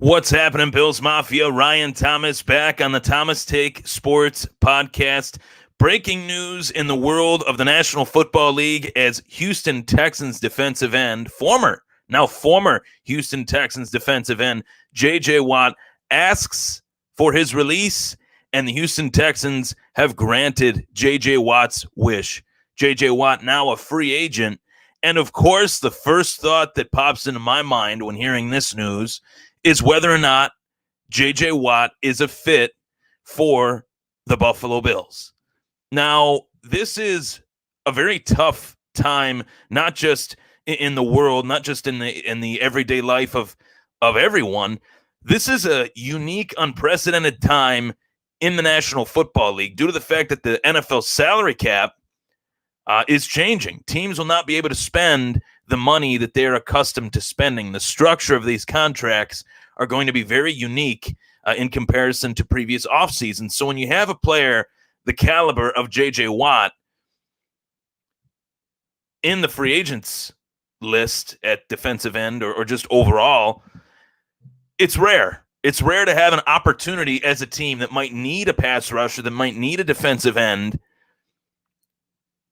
What's happening, Bills Mafia? Ryan Thomas back on the Thomas Take Sports Podcast. Breaking news in the world of the National Football League as Houston Texans defensive end, former Houston Texans defensive end, J.J. Watt, asks for his release, and the Houston Texans have granted J.J. Watt's wish. J.J. Watt now a free agent. And, of course, the first thought that pops into my mind when hearing this news is whether or not J.J. Watt is a fit for the Buffalo Bills. Now, this is a very tough time, not just in the world, not just in the everyday life of everyone. This is a unique, unprecedented time in the National Football League due to the fact that the NFL salary cap is changing. Teams will not be able to spend the money that they're accustomed to spending. The structure of these contracts are going to be very unique in comparison to previous offseasons. So when you have a player the caliber of J.J. Watt in the free agents list at defensive end or just overall, it's rare. It's rare to have an opportunity as a team that might need a pass rusher, that might need a defensive end,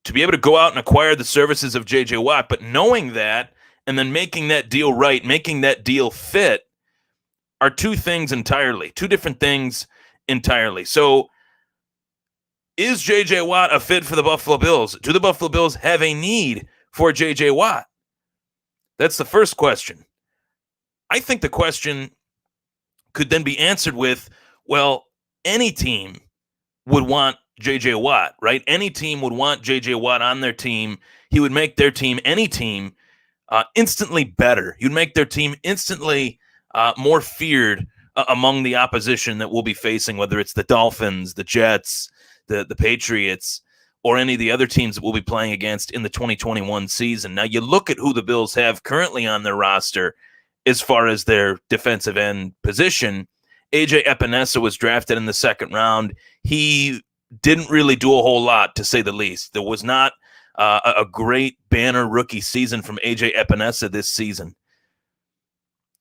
to be able to go out and acquire the services of J.J. Watt. But knowing that and then making that deal right, making that deal fit, are two different things entirely. So is J.J. Watt a fit for the Buffalo Bills? Do the Buffalo Bills have a need for J.J. Watt? That's the first question. I think the question could then be answered with, well, any team would want J.J. Watt, right? Any team would want J.J. Watt on their team. He would make their team, any team, instantly better. He would make their team instantly more feared among the opposition that we'll be facing, whether it's the Dolphins, the Jets, the Patriots, or any of the other teams that we'll be playing against in the 2021 season. Now, you look at who the Bills have currently on their roster as far as their defensive end position. A.J. Epinesa was drafted in the second round. He didn't really do a whole lot, to say the least. There was not a great banner rookie season from A.J. Epinesa this season.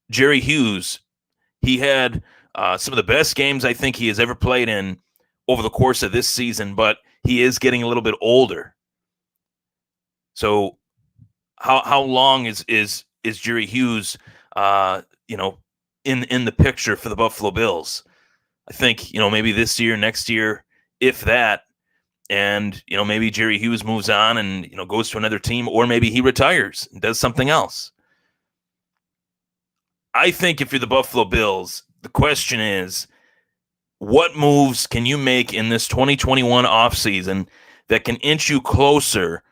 Jerry Hughes, he had some of the best games I think he has ever played in over the course of this season, but he is getting a little bit older. So how long is Jerry Hughes in the picture for the Buffalo Bills? I think, maybe this year, next year, if that, and, maybe Jerry Hughes moves on and, goes to another team, or maybe he retires and does something else. I think if you're the Buffalo Bills, the question is, what moves can you make in this 2021 offseason that can inch you closer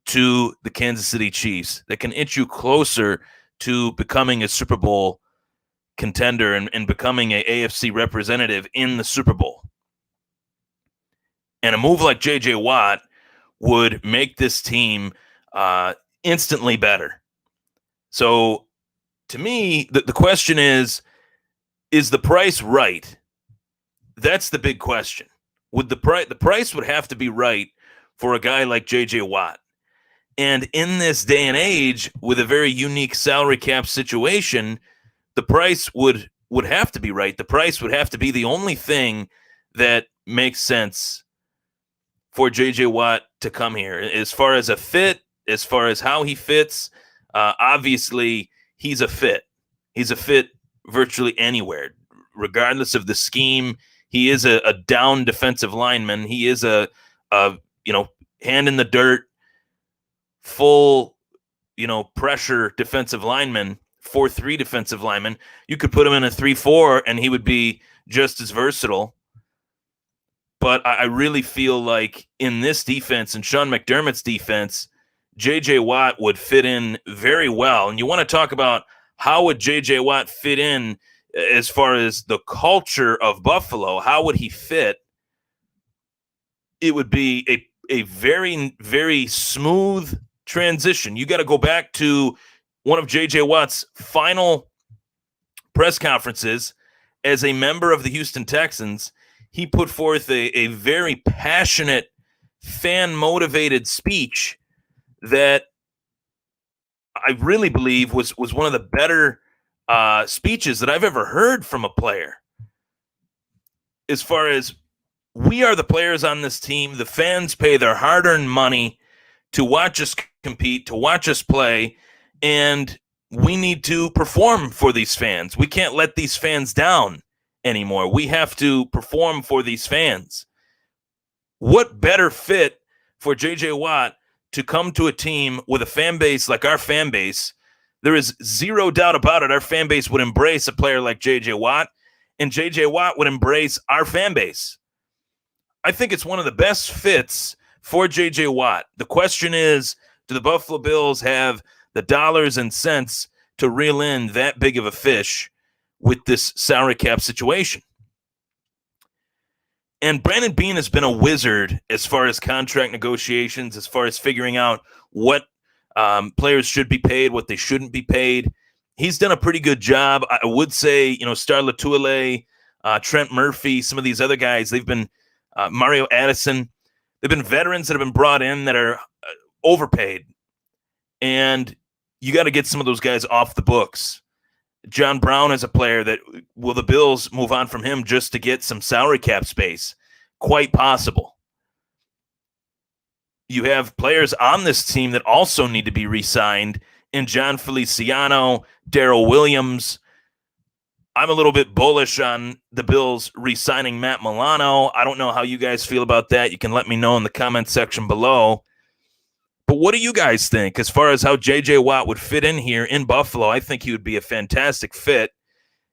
to the Kansas City Chiefs, that can inch you closer to becoming a Super Bowl contender and becoming an AFC representative in the Super Bowl? And a move like J.J. Watt would make this team instantly better. So to me, the question is the price right? That's the big question. The price would have to be right for a guy like J.J. Watt. And in this day and age, with a very unique salary cap situation, the price would have to be right. The price would have to be the only thing that makes sense for J.J. Watt to come here. As far as a fit, as far as how he fits, obviously he's a fit. He's a fit virtually anywhere, regardless of the scheme. He is a down defensive lineman. He is a hand in the dirt, full, pressure defensive lineman, 4-3 defensive lineman. You could put him in a 3-4 and he would be just as versatile. But I really feel like in this defense, and Sean McDermott's defense, J.J. Watt would fit in very well. And you want to talk about how would J.J. Watt fit in as far as the culture of Buffalo? How would he fit? It would be a very, very smooth transition. You got to go back to one of J.J. Watt's final press conferences as a member of the Houston Texans. He put forth a very passionate, fan-motivated speech that I really believe was one of the better speeches that I've ever heard from a player. As far as we are the players on this team, the fans pay their hard-earned money to watch us compete, to watch us play, and we need to perform for these fans. We can't let these fans down anymore. We have to perform for these fans. What better fit for J.J. Watt to come to a team with a fan base like our fan base? There is zero doubt about it. Our fan base would embrace a player like J.J. Watt, and J.J. Watt would embrace our fan base. I think it's one of the best fits for J.J. Watt. The question is, do the Buffalo Bills have the dollars and cents to reel in that big of a fish with this salary cap situation? And Brandon Beane has been a wizard as far as contract negotiations, as far as figuring out what players should be paid, what they shouldn't be paid. He's done a pretty good job. I would say, Star Latuile, Trent Murphy, some of these other guys, they've been Mario Addison. They've been veterans that have been brought in that are overpaid. And you got to get some of those guys off the books. John Brown is a player that, will the Bills move on from him just to get some salary cap space? Quite possible. You have players on this team that also need to be re-signed in John Feliciano, Darrell Williams. I'm a little bit bullish on the Bills re-signing Matt Milano. I don't know how you guys feel about that. You can let me know in the comment section below. But what do you guys think as far as how J.J. Watt would fit in here in Buffalo? I think he would be a fantastic fit,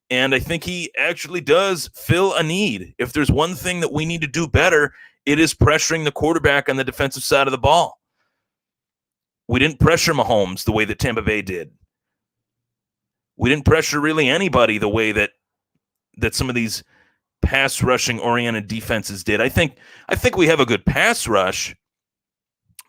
and I think he actually does fill a need. If there's one thing that we need to do better, it is pressuring the quarterback on the defensive side of the ball. We didn't pressure Mahomes the way that Tampa Bay did. We didn't pressure really anybody the way that some of these pass rushing oriented defenses did. I think we have a good pass rush.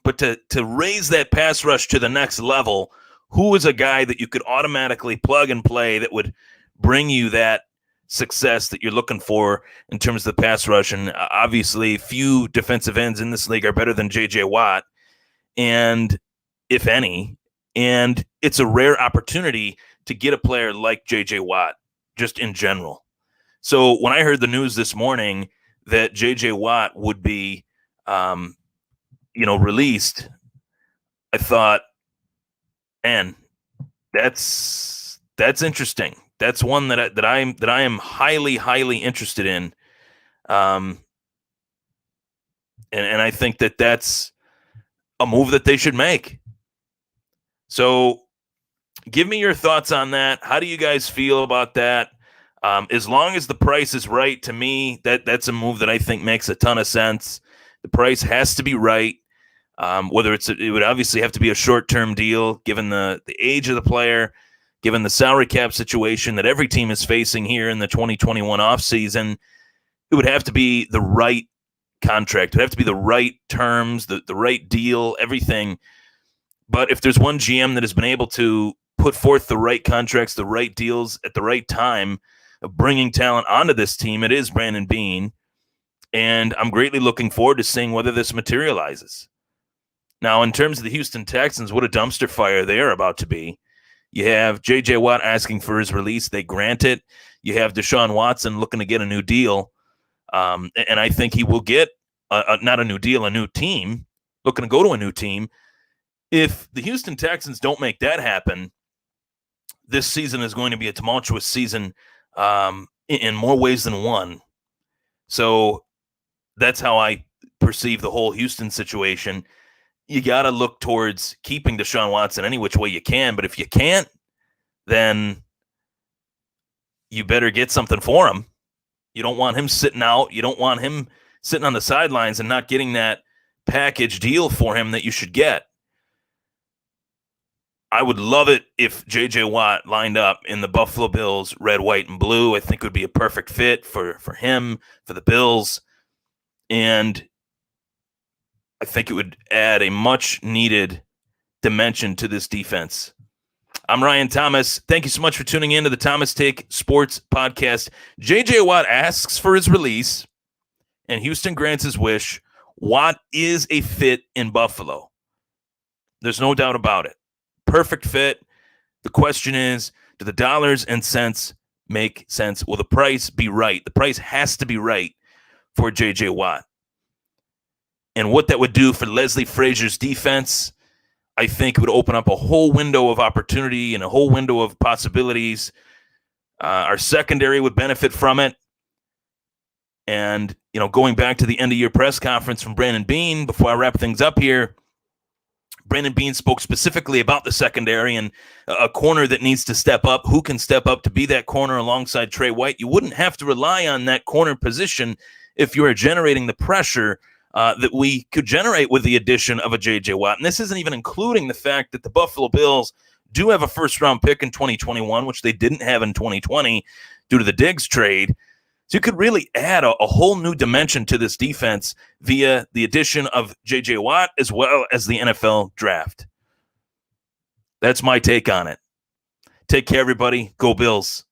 But to raise that pass rush to the next level, who is a guy that you could automatically plug and play that would bring you that success that you're looking for in terms of the pass rush? And obviously, few defensive ends in this league are better than J.J. Watt, and if any. And it's a rare opportunity to get a player like J.J. Watt, just in general. So when I heard the news this morning that J.J. Watt would be released, I thought, man, that's interesting. That's one that I am highly interested in, and I think that that's a move that they should make. So, give me your thoughts on that. How do you guys feel about that? As long as the price is right, to me, that's a move that I think makes a ton of sense. The price has to be right. Whether it would obviously have to be a short-term deal, given the age of the player, given the salary cap situation that every team is facing here in the 2021 offseason. It would have to be the right contract. It would have to be the right terms, the right deal, everything. But if there's one GM that has been able to put forth the right contracts, the right deals at the right time of bringing talent onto this team, it is Brandon Beane. And I'm greatly looking forward to seeing whether this materializes. Now, in terms of the Houston Texans, what a dumpster fire they are about to be. You have J.J. Watt asking for his release. They grant it. You have Deshaun Watson looking to get a new deal. And I think he will get not a new deal, a new team, looking to go to a new team. If the Houston Texans don't make that happen, this season is going to be a tumultuous season in more ways than one. So that's how I perceive the whole Houston situation. You got to look towards keeping Deshaun Watson any which way you can. But if you can't, then you better get something for him. You don't want him sitting out. You don't want him sitting on the sidelines and not getting that package deal for him that you should get. I would love it if J.J. Watt lined up in the Buffalo Bills red, white, and blue. I think it would be a perfect fit for him, for the Bills. And I think it would add a much-needed dimension to this defense. I'm Ryan Thomas. Thank you so much for tuning in to the Thomas Take Sports Podcast. J.J. Watt asks for his release, and Houston grants his wish. Watt is a fit in Buffalo. There's no doubt about it. Perfect fit. The question is, Do the dollars and cents make sense? Will the price be right? The price has to be right for J.J. Watt. And what that would do for Leslie Frazier's defense, I think it would open up a whole window of opportunity and a whole window of possibilities. Our secondary would benefit from it. And, going back to the end-of-year press conference from Brandon Beane, before I wrap things up here, Brandon Beane spoke specifically about the secondary and a corner that needs to step up. Who can step up to be that corner alongside Trey White? You wouldn't have to rely on that corner position if you are generating the pressure that we could generate with the addition of a J.J. Watt. And this isn't even including the fact that the Buffalo Bills do have a first-round pick in 2021, which they didn't have in 2020 due to the Diggs trade. So you could really add a whole new dimension to this defense via the addition of J.J. Watt as well as the NFL draft. That's my take on it. Take care, everybody. Go Bills.